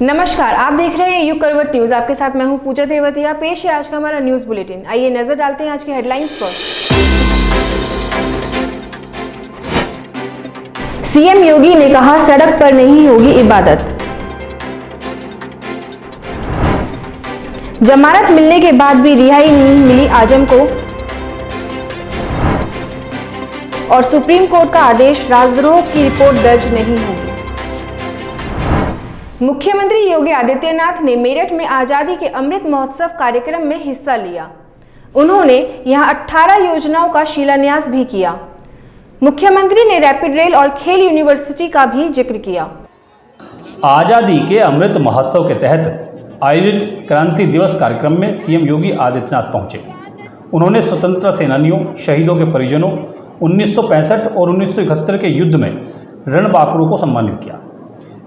नमस्कार, आप देख रहे हैं युग करवट न्यूज। आपके साथ मैं हूं पूजा देवतिया। पेश है आज का हमारा न्यूज बुलेटिन। आइए नजर डालते हैं आज की हेडलाइंस पर। सीएम योगी ने कहा, सड़क पर नहीं होगी इबादत। जमानत मिलने के बाद भी रिहाई नहीं मिली आजम को। और सुप्रीम कोर्ट का आदेश, राजद्रोह की रिपोर्ट दर्ज नहीं होगी। मुख्यमंत्री योगी आदित्यनाथ ने मेरठ में आजादी के अमृत महोत्सव कार्यक्रम में हिस्सा लिया। उन्होंने यहां 18 योजनाओं का शिलान्यास भी किया। मुख्यमंत्री ने रैपिड रेल और खेल यूनिवर्सिटी का भी जिक्र किया। आजादी के अमृत महोत्सव के तहत आयोजित क्रांति दिवस कार्यक्रम में सीएम योगी आदित्यनाथ पहुंचे। उन्होंने स्वतंत्रता सेनानियों, शहीदों के परिजनों, 1965 और 1971 के युद्ध में रणबांकुरों को सम्मानित किया।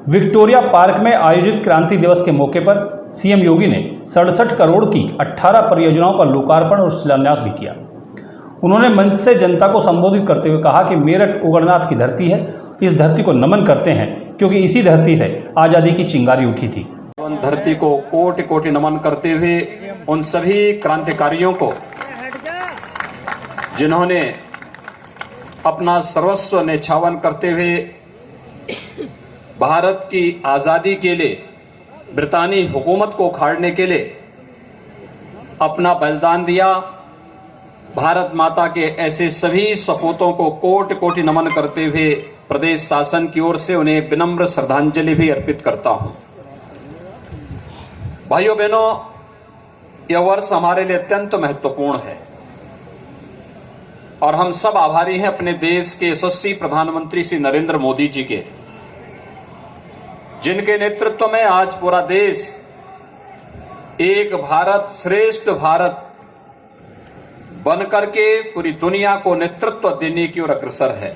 विक्टोरिया पार्क में आयोजित क्रांति दिवस के मौके पर सीएम योगी ने 67 करोड़ की 18 परियोजनाओं का लोकार्पण और शिलान्यास भी किया। उन्होंने मंच से जनता को संबोधित करते हुए कहा कि मेरठ उगड़नाथ की धरती है। इस धरती को नमन करते हैं क्योंकि इसी धरती से आज़ादी की चिंगारी उठी थी। धरती को कोटि कोटि नमन करते हुए उन सभी क्रांतिकारियों को जिन्होंने अपना सर्वस्व न्यौछावर करते हुए भारत की आजादी के लिए, ब्रितानी हुकूमत को उखाड़ने के लिए अपना बलिदान दिया। भारत माता के ऐसे सभी सपूतों को कोटि कोटि नमन करते हुए प्रदेश शासन की ओर से उन्हें विनम्र श्रद्धांजलि भी अर्पित करता हूं। भाइयों बहनों, यह वर्ष हमारे लिए अत्यंत महत्वपूर्ण है और हम सब आभारी हैं अपने देश के यशस्वी प्रधानमंत्री श्री नरेंद्र मोदी जी के, जिनके नेतृत्व में आज पूरा देश एक भारत श्रेष्ठ भारत बनकर के पूरी दुनिया को नेतृत्व देने की ओर अग्रसर है।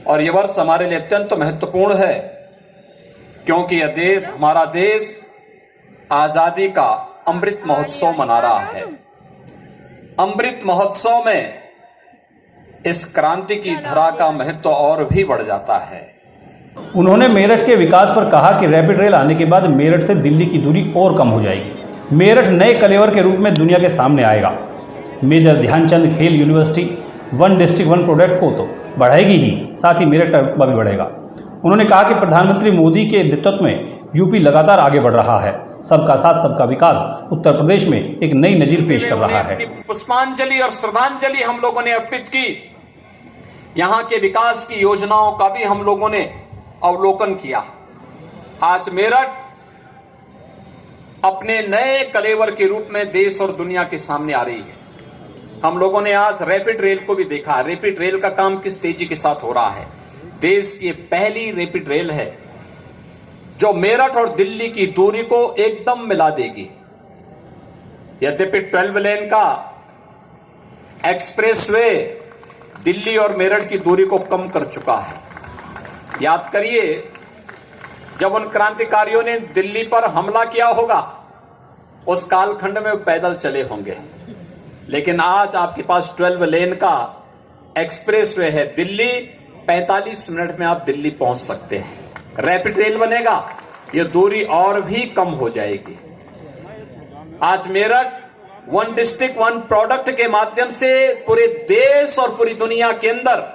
और यह वर्ष हमारे लिए अत्यंत महत्वपूर्ण है क्योंकि यह देश, हमारा देश आजादी का अमृत महोत्सव मना रहा है। अमृत महोत्सव में इस क्रांति की धरा का महत्व और भी बढ़ जाता है। उन्होंने मेरठ के विकास पर कहा कि रैपिड रेल आने के बाद मेरठ से दिल्ली की दूरी और कम हो जाएगी। मेरठ नए कलेवर के रूप में दुनिया के सामने आएगा। मेजर ध्यानचंद खेल university one district one product को तो बढ़ाएगी ही, साथ ही मेरठ का भी बढ़ेगा। उन्होंने कहा कि प्रधानमंत्री मोदी के नेतृत्व में यूपी लगातार आगे बढ़ रहा है। सबका साथ सबका विकास उत्तर प्रदेश में एक नई नजीर पेश कर रहा है। पुष्पांजलि और श्रद्धांजलि हम लोगों ने अर्पित की। यहाँ के विकास की योजनाओं का भी हम लोगों ने अवलोकन किया। आज मेरठ अपने नए कलेवर के रूप में देश और दुनिया के सामने आ रही है। हम लोगों ने आज रैपिड रेल को भी देखा। रैपिड रेल का काम किस तेजी के साथ हो रहा है। देश की पहली रैपिड रेल है जो मेरठ और दिल्ली की दूरी को एकदम मिला देगी। यद्यपि 12 लेन का एक्सप्रेसवे दिल्ली और मेरठ की दूरी को कम कर चुका है। याद करिए, जब उन क्रांतिकारियों ने दिल्ली पर हमला किया होगा उस कालखंड में पैदल चले होंगे, लेकिन आज आपके पास 12 लेन का एक्सप्रेसवे है। दिल्ली 45 मिनट में आप दिल्ली पहुंच सकते हैं। रैपिड रेल बनेगा, यह दूरी और भी कम हो जाएगी। आज Meerut one district one product के माध्यम से पूरे देश और पूरी दुनिया के अंदर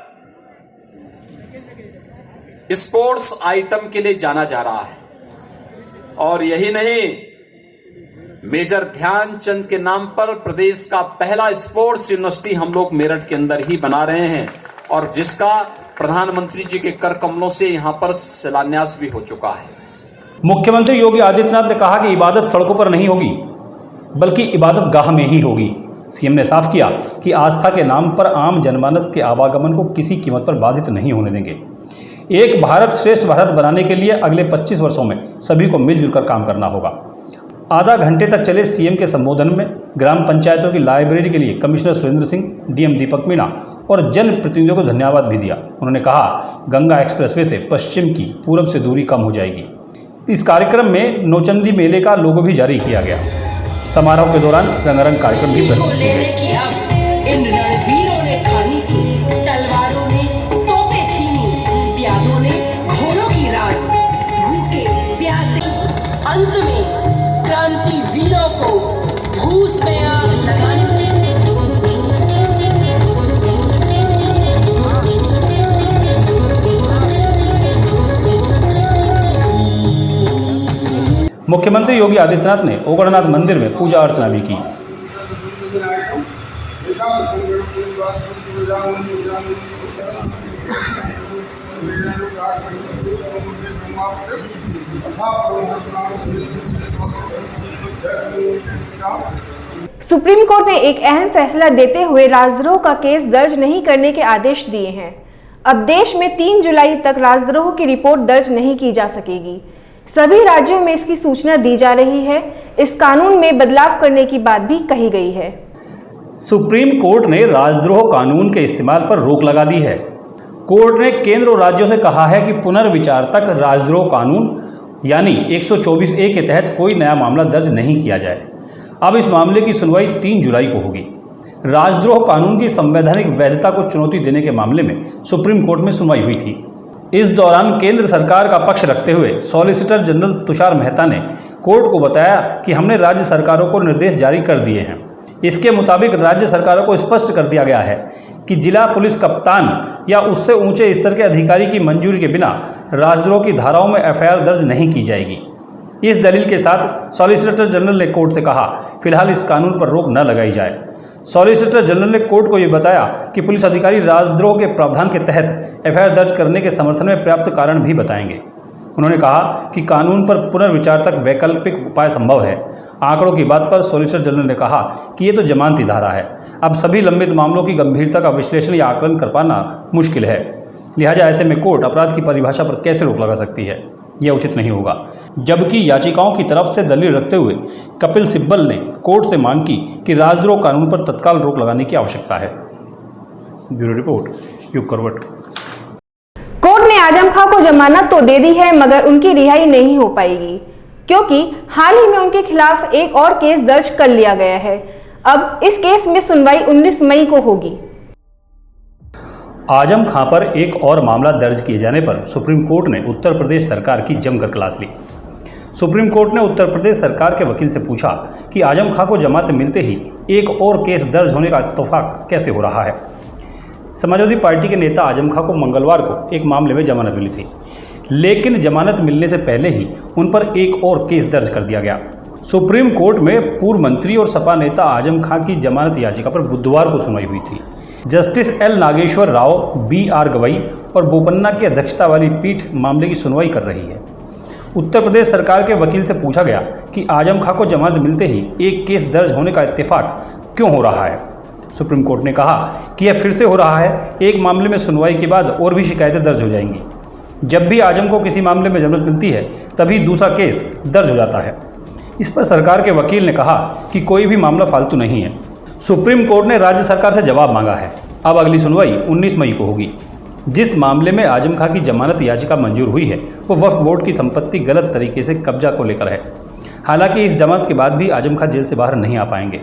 स्पोर्ट्स आइटम के लिए जाना जा रहा है। और यही नहीं, मेजर ध्यानचंद के नाम पर प्रदेश का पहला स्पोर्ट्स यूनिवर्सिटी हम लोग मेरठ के अंदर ही बना रहे हैं और जिसका प्रधानमंत्री जी के कर कमलों से यहां पर शिलान्यास भी हो चुका है। मुख्यमंत्री योगी आदित्यनाथ ने कहा कि इबादत सड़कों पर नहीं होगी बल्कि इबादत गाह में ही होगी। सीएम ने साफ किया कि आस्था के नाम पर आम जनमानस के आवागमन को किसी कीमत पर बाधित नहीं होने देंगे। एक भारत श्रेष्ठ भारत बनाने के लिए अगले 25 वर्षों में सभी को मिलजुल कर काम करना होगा। आधा घंटे तक चले सीएम के संबोधन में ग्राम पंचायतों की लाइब्रेरी के लिए कमिश्नर सुरेंद्र सिंह, डीएम दीपक मीणा और जन प्रतिनिधियों को धन्यवाद भी दिया। उन्होंने कहा, गंगा एक्सप्रेसवे से पश्चिम की पूरब से दूरी कम हो जाएगी। इस कार्यक्रम में नौचंदी मेले का लोगो भी जारी किया गया। समारोह के दौरान रंगारंग कार्यक्रम भी प्रस्तुत किए गए। मुख्यमंत्री योगी आदित्यनाथ ने ओगड़नाथ मंदिर में पूजा अर्चना भी की। सुप्रीम कोर्ट ने एक अहम फैसला देते हुए राजद्रोह का केस दर्ज नहीं करने के आदेश दिए हैं। अब देश में 3 जुलाई तक राजद्रोह की रिपोर्ट दर्ज नहीं की जा सकेगी। सभी राज्यों में इसकी सूचना दी जा रही है। इस कानून में बदलाव करने की बात भी कही गई है। सुप्रीम कोर्ट ने राजद्रोह कानून के इस्तेमाल पर रोक लगा दी है। कोर्ट ने केंद्र और राज्यों से कहा है कि पुनर्विचार तक राजद्रोह कानून यानी 124A के तहत कोई नया मामला दर्ज नहीं किया जाए। अब इस मामले की सुनवाई 3 जुलाई को होगी। राजद्रोह कानून की संवैधानिक वैधता को चुनौती देने के मामले में सुप्रीम कोर्ट में सुनवाई हुई थी। इस दौरान केंद्र सरकार का पक्ष रखते हुए सॉलिसिटर जनरल तुषार मेहता ने कोर्ट को बताया कि हमने राज्य सरकारों को निर्देश जारी कर दिए हैं। इसके मुताबिक राज्य सरकारों को स्पष्ट कर दिया गया है कि जिला पुलिस कप्तान या उससे ऊंचे स्तर के अधिकारी की मंजूरी के बिना राजद्रोह की धाराओं में FIR दर्ज नहीं की जाएगी। इस दलील के साथ सॉलिसिटर जनरल ने कोर्ट से कहा, फिलहाल इस कानून पर रोक न लगाई जाए। सॉलिसिटर जनरल ने कोर्ट को ये बताया कि पुलिस अधिकारी राजद्रोह के प्रावधान के तहत FIR दर्ज करने के समर्थन में पर्याप्त कारण भी बताएंगे। उन्होंने कहा कि कानून पर पुनर्विचार तक वैकल्पिक उपाय संभव है। आंकड़ों की बात पर सॉलिसिटर जनरल ने कहा कि ये तो जमानती धारा है। अब सभी लंबित मामलों की गंभीरता का विश्लेषण या आकलन कर पाना मुश्किल है। लिहाजा ऐसे में कोर्ट अपराध की परिभाषा पर कैसे रोक लगा सकती है, यह उचित नहीं होगा। जबकि याचिकाओं की तरफ से दलील रखते हुए कपिल सिब्बल ने कोर्ट से मांग की कि राजद्रोह कानून पर तत्काल रोक लगाने की आवश्यकता है। ब्यूरो रिपोर्ट, युग करवट। कोर्ट ने आजम खां को जमानत तो दे दी है, मगर उनकी रिहाई नहीं हो पाएगी, क्योंकि हाल ही में उनके खिलाफ एक और केस दर्ज कर लिया गया है। अब इस केस में सुनवाई 19 मई को होगी। आजम खां पर एक और मामला दर्ज किए जाने पर सुप्रीम कोर्ट ने उत्तर प्रदेश सरकार की जमकर क्लास ली। सुप्रीम कोर्ट ने उत्तर प्रदेश सरकार के वकील से पूछा कि आजम खां को जमानत मिलते ही एक और केस दर्ज होने का इत्तेफाक कैसे हो रहा है। समाजवादी पार्टी के नेता आजम खां को मंगलवार को एक मामले में जमानत मिली थी, लेकिन जमानत मिलने से पहले ही उन पर एक और केस दर्ज कर दिया गया। सुप्रीम कोर्ट में पूर्व मंत्री और सपा नेता आजम खां की जमानत याचिका पर बुधवार को सुनवाई हुई थी। Justice L Nageswara Rao, B.R. Gavai और बोपन्ना की अध्यक्षता वाली पीठ मामले की सुनवाई कर रही है। उत्तर प्रदेश सरकार के वकील से पूछा गया कि आजम खां को जमानत मिलते ही एक केस दर्ज होने का इत्तेफाक क्यों हो रहा है। सुप्रीम कोर्ट ने कहा कि यह फिर से हो रहा है। एक मामले में सुनवाई के बाद और भी शिकायतें दर्ज हो जाएंगी। जब भी आजम को किसी मामले में जमानत मिलती है, तभी दूसरा केस दर्ज हो जाता है। इस पर सरकार के वकील ने कहा कि कोई भी मामला फालतू नहीं है। सुप्रीम कोर्ट ने राज्य सरकार से जवाब मांगा है। अब अगली सुनवाई 19 मई को होगी। जिस मामले में आजम खां की जमानत याचिका मंजूर हुई है, वो वक्फ बोर्ड की संपत्ति गलत तरीके से कब्जा को लेकर है। हालांकि इस जमानत के बाद भी आजम खां जेल से बाहर नहीं आ पाएंगे।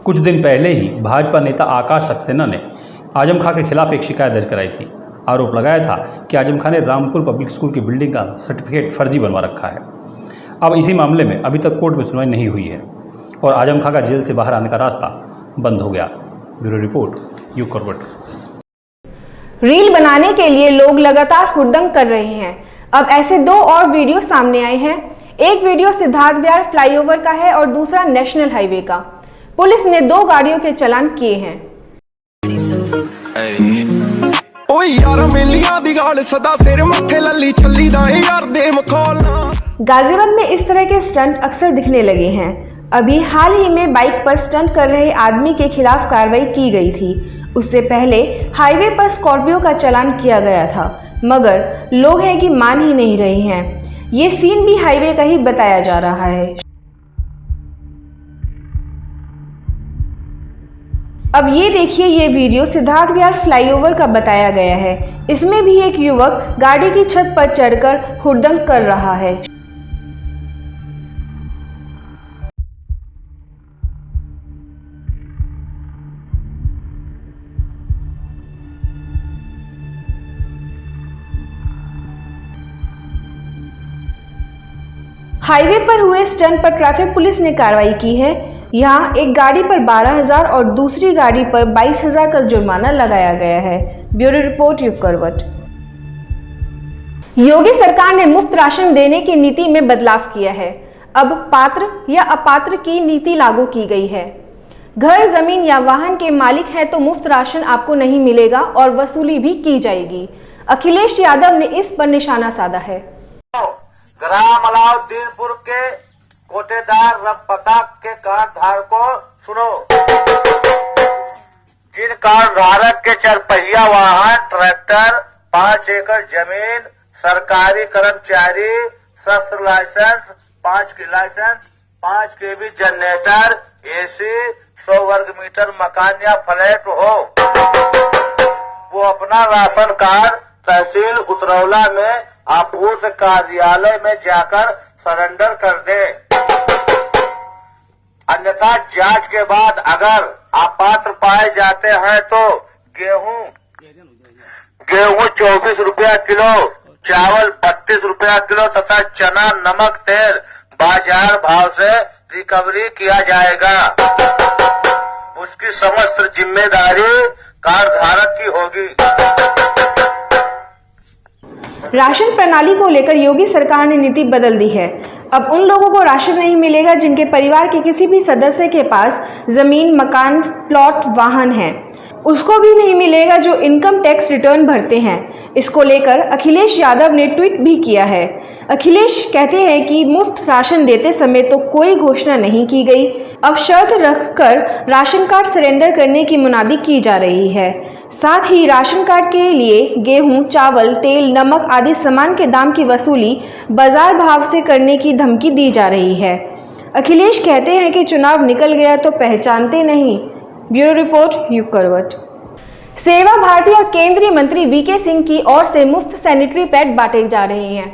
कुछ दिन पहले ही भाजपा नेता आकाश सक्सेना ने आजम खां के खिलाफ एक शिकायत दर्ज कराई थी। आरोप लगाया था कि आजम खां ने रामपुर पब्लिक स्कूल की बिल्डिंग का सर्टिफिकेट फर्जी बनवा रखा है। अब इसी मामले में अभी तक कोर्ट में सुनवाई नहीं हुई है और आजम खां का जेल से बाहर आने का रास्ता बंद हो गया। ब्यूरो रिपोर्ट, युग करवट। रील बनाने के लिए लोग लगातार हुड़दंग कर रहे हैं। अब ऐसे 2 और वीडियो सामने आए हैं। एक वीडियो सिद्धार्थ विहार फ्लाईओवर का है और दूसरा नेशनल हाईवे का। पुलिस ने 2 गाड़ियों के चालान किए हैं। गाजियाबाद में इस तरह के स्टंट अक्सर दिखने लगे हैं। अभी हाल ही में बाइक पर स्टंट कर रहे आदमी के खिलाफ कार्रवाई की गई थी। उससे पहले हाईवे पर स्कॉर्पियो का चालान किया गया था, मगर लोग हैं कि मान ही नहीं रहे हैं। ये सीन भी हाईवे का ही बताया जा रहा है। अब ये देखिए, ये वीडियो सिद्धार्थ विहार फ्लाईओवर का बताया गया है। इसमें भी एक युवक गाड़ी की छत पर चढ़कर हुड़दंग कर रहा है। हाईवे पर हुए स्टंट पर ट्रैफिक पुलिस ने कार्रवाई की है। यहाँ एक गाड़ी पर 12,000 और दूसरी गाड़ी पर 22,000 का जुर्माना लगाया गया है। ब्यूरो रिपोर्ट, युग करवट। योगी सरकार ने मुफ्त राशन देने की नीति में बदलाव किया है। अब पात्र या अपात्र की नीति लागू की गई है। घर, जमीन या वाहन के मालिक हैं तो मुफ्त राशन आपको नहीं मिलेगा और वसूली भी की जाएगी। अखिलेश यादव ने इस पर निशाना साधा है। ग्राम अलाउद्दीनपुर के कोटेदार रमपता के कार्ड धारकों सुनो, जिन कार्ड धारक के चरपहिया वाहन, ट्रैक्टर, 5 एकड़ जमीन, सरकारी कर्मचारी, शस्त्र लाइसेंस, 5 की लाइसेंस, 5 केवी जनरेटर, एसी, 100 वर्ग मीटर मकान या फ्लैट हो, वो अपना राशन कार्ड तहसील उतरौला में आपूर्ति कार्यालय में जाकर सरेंडर कर दे। अन्यथा जांच के बाद अगर अपात्र पाए जाते हैं तो गेहूं 24 रुपया किलो, चावल 32 रुपया किलो तथा चना, नमक, तेल बाजार भाव से रिकवरी किया जाएगा। उसकी समस्त जिम्मेदारी कार्ड धारक की होगी। राशन प्रणाली को लेकर योगी सरकार ने नीति बदल दी है। अब उन लोगों को राशन नहीं मिलेगा जिनके परिवार के किसी भी सदस्य के पास जमीन, मकान, प्लॉट, वाहन है। उसको भी नहीं मिलेगा जो इनकम टैक्स रिटर्न भरते हैं। इसको लेकर अखिलेश यादव ने ट्वीट भी किया है। अखिलेश कहते हैं कि मुफ्त राशन देते समय तो कोई घोषणा नहीं की गई, अब शर्त रखकर राशन कार्ड सरेंडर करने की मुनादी की जा रही है। साथ ही राशन कार्ड के लिए गेहूं, चावल, तेल, नमक आदि सामान के दाम की वसूली बाजार भाव से करने की धमकी दी जा रही है। अखिलेश कहते हैं कि चुनाव निकल गया तो पहचानते नहीं। ब्यूरो रिपोर्ट, युग करवट। सेवा भारती और केंद्रीय मंत्री वीके सिंह की ओर से मुफ्त सैनिटरी पैड बांटे जा रहे हैं।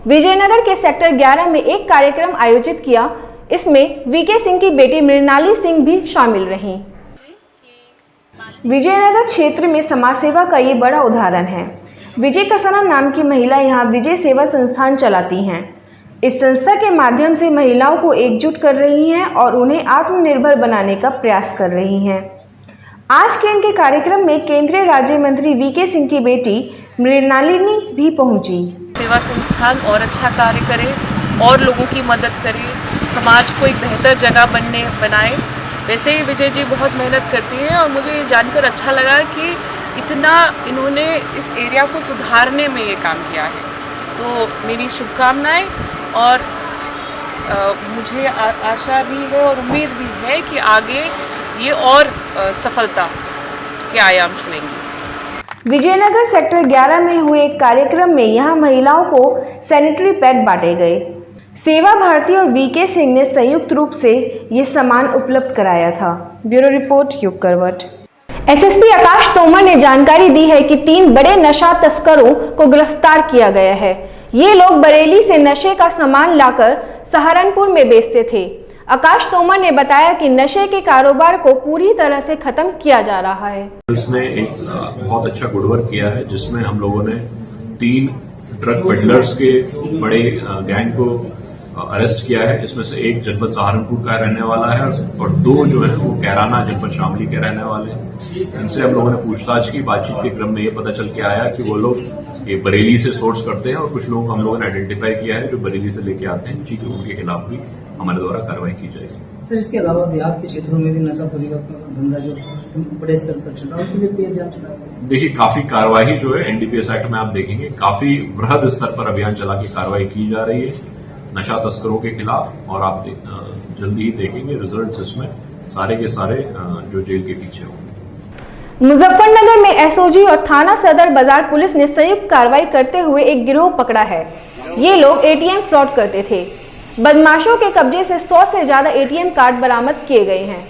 विजयनगर के सेक्टर 11 में एक कार्यक्रम आयोजित किया। इसमें वीके सिंह की बेटी मृणाली सिंह भी शामिल रहीं। विजयनगर क्षेत्र में समाज सेवा का ये बड़ा उदाहरण है। विजय कसाना नाम की महिला यहाँ विजय सेवा संस्थान चलाती हैं। इस संस्था के माध्यम से महिलाओं को एकजुट कर रही हैं और उन्हें आत्मनिर्भर बनाने का प्रयास कर रही हैं। आज के इनके कार्यक्रम में केंद्रीय राज्य मंत्री वीके सिंह की बेटी मृणालिनी भी पहुंची। सेवा संस्थान और अच्छा कार्य करे और लोगों की मदद करे, समाज को एक बेहतर जगह बनाए। वैसे ही विजय जी बहुत मेहनत करती हैं और मुझे ये जानकर अच्छा लगा कि इतना इन्होंने इस एरिया को सुधारने में ये काम किया है। तो मेरी शुभकामनाएं और मुझे आशा भी है और उम्मीद भी है कि आगे ये और सफलता के आयाम छुएंगे। विजयनगर सेक्टर 11 में हुए एक कार्यक्रम में यहां महिलाओं को सैनिटरी पैड बांटे गए। सेवा भारती और वीके सिंह ने संयुक्त रूप से ये सामान उपलब्ध कराया था। ब्यूरो रिपोर्ट, युग करवट। एसएसपी आकाश तोमर ने जानकारी दी है कि 3 बड़े नशा तस्करों को गिरफ्तार किया गया है। ये लोग बरेली से नशे का सामान लाकर सहारनपुर में बेचते थे। आकाश तोमर ने बताया कि नशे के कारोबार को पूरी तरह से खत्म किया जा रहा है। इसमें एक बहुत अच्छा गुडवर्क किया है, जिसमें हम लोगों ने 3 ड्रग पेडलर्स के बड़े गैंग को अरेस्ट किया है। इसमें से एक जनपद सहारनपुर का रहने वाला है और 2 जो है वो कैराना जनपद शामली के रहने वाले हैं। इनसे हम लोगों ने पूछताछ की। बातचीत के क्रम में ये पता चल के आया कि वो लोग ये बरेली से सोर्स करते हैं और कुछ लोग हम लोगों ने आइडेंटिफाई किया है जो बरेली से लेके आते हैं, जी उनके खिलाफ भी हमारे द्वारा कार्रवाई की जाएगी। सर, इसके अलावा देहात के क्षेत्रों में भी नशाखोरी का धंधा जो बड़े स्तर पर चल रहा है, उनके लिए अभियान चला रहा है। देखिए, काफी कार्रवाई जो है एनडीपीएस एक्ट में आप देखेंगे काफी वृहद स्तर पर अभियान चला के कार्रवाई की जा रही है नशा तस्करों के खिलाफ, और आप जल्दी ही देखेंगे रिजल्ट्स इसमें सारे के सारे जो जेल के पीछे होंगे। मुजफ्फरनगर में एसओजी और थाना सदर बाजार पुलिस ने संयुक्त कार्रवाई करते हुए एक गिरोह पकड़ा है। ये लोग एटीएम फ्रॉड करते थे। बदमाशों के कब्जे से 100 से ज्यादा एटीएम कार्ड बरामद किए गए हैं।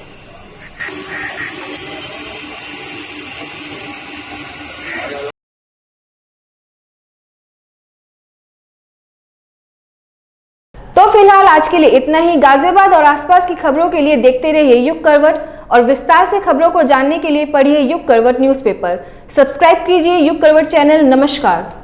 तो फिलहाल आज के लिए इतना ही। गाजियाबाद और आसपास की खबरों के लिए देखते रहिए युग करवट और विस्तार से खबरों को जानने के लिए पढ़िए युग करवट न्यूज़पेपर। सब्सक्राइब कीजिए युग करवट चैनल। नमस्कार।